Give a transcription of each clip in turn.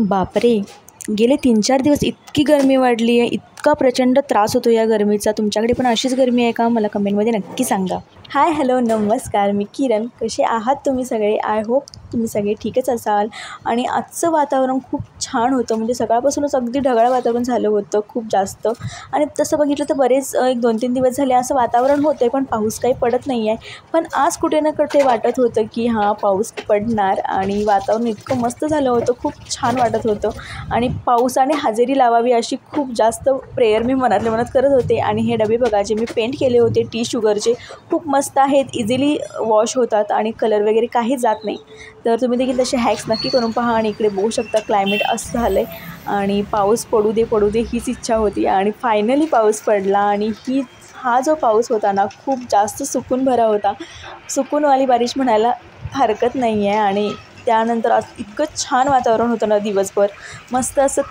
बापरे, गेले 3-4 दिवस इतकी गरमी वाढली आहे, इतका प्रचंड त्रास होतो या गरमीचा. तुमच्याकडे पण अशीच गरमी आहे का? मला कमेंटमध्ये नक्की सांगा. हाय, हॅलो, नमस्कार. मी किरण. कसे आहात तुम्ही सगळे? आय होप तुम्ही सगळे ठीकच असाल. आणि आजचं वातावरण खूप छान होतं, म्हणजे सकाळपासूनच अगदी ढगाळ वातावरण झालं होतं खूप जास्त. आणि तसं बघितलं तर बरेच 1-2-3 दिवस झाले असं वातावरण होतं आहे, पण पाऊस काही पडत नाही आहे. पण आज कुठे ना कुठे वाटत होतं की हां, पाऊस पडणार. आणि वातावरण इतकं मस्त झालं होतं, खूप छान वाटत होतं. आणि पावसाने हजेरी लावावी अशी खूप जास्त प्रेयर मी मनातल्या मनात करत होते. आणि हे डबे बघा, जे मी पेंट केले होते टी शुगरचे, खूप मस्त आहेत, इझिली वॉश होतात आणि कलर वगैरे काही जात नाही. तर तुम्ही देखील तसे हॅक्स नक्की करून पहा. आणि इकडे बघू शकता क्लायमेट असं झालं आहे आणि पाऊस पडू दे हीच इच्छा होती. आणि फायनली पाऊस पडला. आणि हा जो पाऊस होता ना, खूप जास्त सुकून भरा होता. सुकूनवाली बारिश म्हणायला हरकत नाही आहे. आणि त्यानंतर आज इतकं छान वातावरण होतं ना, दिवसभर मस्त असं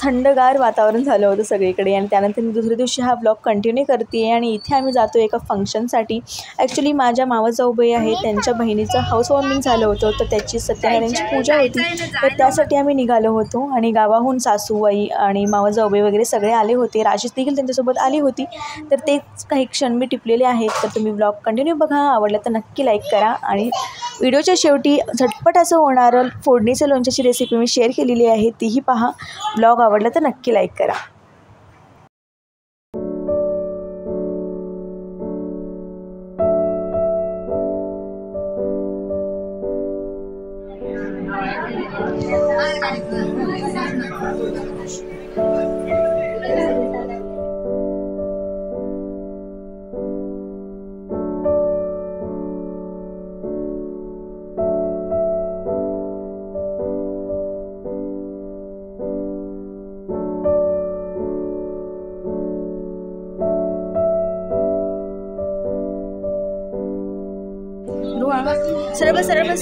थंडगार वातावरण झालं होतं सगळीकडे. आणि त्यानंतर मी दुसऱ्या दिवशी हा ब्लॉग कंटिन्यू करते आहे. आणि इथे आम्ही जातो एका फंक्शनसाठी. ॲक्च्युली माझ्या मावस जाऊबाई आहे, त्यांच्या बहिणीचं हाऊस वॉर्मिंग झालं होतं, तर त्याची सत्यनारायणची पूजा होती. तर त्यासाठी आम्ही निघालो होतो. आणि गावाहून सासूबाई आणि मावस जाऊबाई वगैरे सगळे आले होते. राजेश देखील त्यांच्यासोबत आली होती. तर तेच काही क्षण मी टिपलेले आहेत. तर तुम्ही ब्लॉग कंटिन्यू बघा. आवडलं तर नक्की लाईक करा. आणि व्हिडिओच्या शेवटी झटपट असं होणारं फोडणीचं लोणच्याची रेसिपी मी शेअर केलेली आहे, तीही पहा. ब्लॉग आवडला तर नक्की लाईक करा. सरळ बस.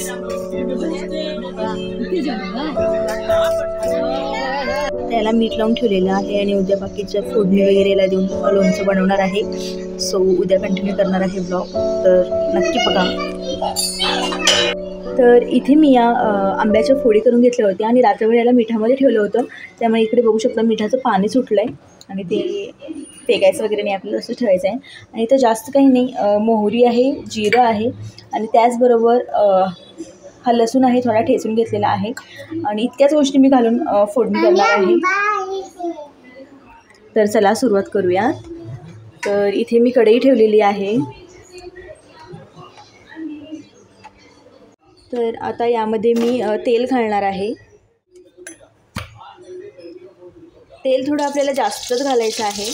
त्याला मीठ लावून ठेवलेलं आहे. आणि उद्या बाकीच्या फोडणी वगैरेला देऊन लोणचं बनवणार आहे. सो उद्या कंटिन्यू करणार आहे ब्लॉग, तर नक्की बघा. तर इथे मी या आंब्याच्या फोडी करून घेतल्या होत्या आणि रात्रभर याला मिठामध्ये ठेवलं होतं. त्यामुळे इकडे बघू शकता मिठाचं पाणी सुटलं आहे. आणि ते फेकायचं वगैरे नाही, आपल्याला असं ठेवायचं आहे. आणि इथं जास्त काही नाही, मोहरी आहे, जिरं आहे, आणि त्याचबरोबर हा लसूण आहे, थोडा ठेचून घेतलेला आहे. आणि इतक्याच गोष्टी मी घालून फोडणी करणार आहे. तर चला सुरुवात करूया. तर इथे मी कढई ठेवलेली आहे. तर आता यामध्ये मी तेल घालणार आहे. तेल थोडं आपल्याला जास्तच घालायचं आहे.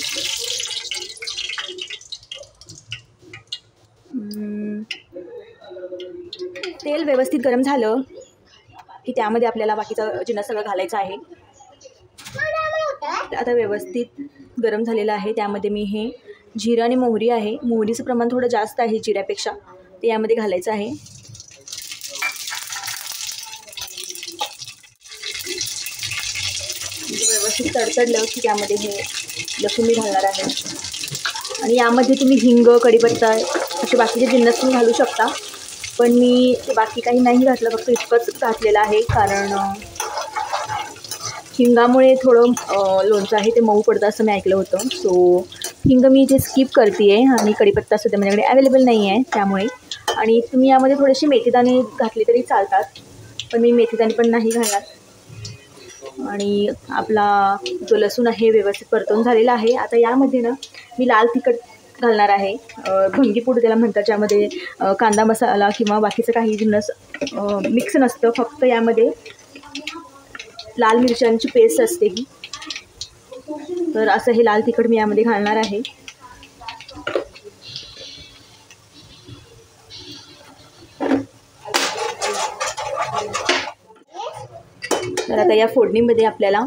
तेल व्यवस्थित गरम झालं की त्यामध्ये आपल्याला बाकीचं जिन्नस सगळं घालायचं आहे. आता व्यवस्थित गरम झालेलं आहे. त्यामध्ये मी हे जिरं आणि मोहरी आहे, मोहरीचं प्रमाण थोडं जास्त आहे जिऱ्यापेक्षा, ते यामध्ये घालायचं आहे. व्यवस्थित तडतडलं की त्यामध्ये हे लसूण मी घालणार आहे. आणि यामध्ये तुम्ही हिंग, कढीपत्ता असे बाकीचे जिन्नस तुम्ही घालू शकता, पण मी ते बाकी काही नाही घातलं, फक्त इतकंच घातलेलं आहे. कारण हिंगामुळे थोडं लोणचं आहे ते मऊ पडतं असं मी ऐकलं होतं. सो हिंग मी इथे स्किप करते आहे. आणि कढीपत्ता सध्या माझ्याकडे अवेलेबल नाही आहे त्यामुळे. आणि तुम्ही यामध्ये थोडेसे मेथीदाणे घातले तरी चालतात, पण मी मेथीदाणे पण नाही घालणार. आणि आपला जो लसूण आहे व्यवस्थित परतवून झालेला आहे. आता यामध्ये ना मी लाल तिखट घालणार आहे, भंगीपूड त्याला म्हणतात, ज्यामध्ये कांदा मसाला किंवा बाकीचं काही जिन्नस मिक्स नसतं, फक्त यामध्ये लाल मिरच्यांची पेस्ट असते ही. तर असं हे लाल तिखट मी यामध्ये घालणार आहे. तर आता या फोडणीमध्ये आपल्याला